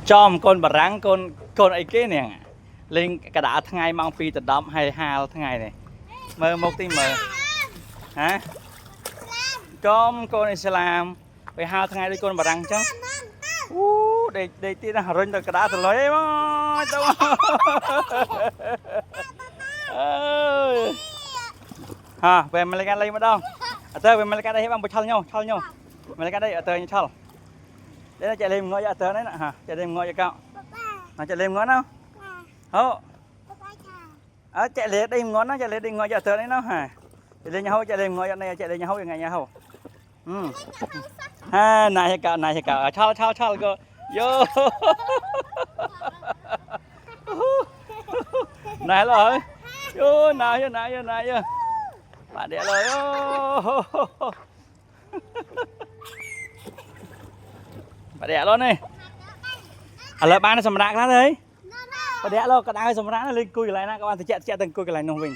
chom con bà răng con ấy kia nè lên cả đã thằng ngày mang phi từ đậm hay hà thằng ngày này mơ một tí mơ hả chom con Islam với hai thằng ngày đi con bà răng chứ để tí là rơi từ cả đã từ lấy mà đâu ha về mình lấy lấy mà đâu tớ về mình lấy đây bằng bịch thal nhau mình lấy đây ở tớ như thal đấy là chạy lên ngõ ở tớ đấy nè hả chạy lên ngõ cho cậu nó chạy lên ngõ nào hô chạy lên đây ngõ nó chạy lên đây ngõ ở tớ đấy nó hả chạy lên nhà hô chạy lên ngõ này chạy lên nhà hô ngày nhà hô ha này cậu thal go vô này rồi vô này bạn đẻ rồi bạn đẻ luôn này là ba nó sầm rạc ra đấy bạn đẻ luôn cái đai sầm rạc nó lên cùi lại nè các bạn thì chạy từng cùi cái này nông mình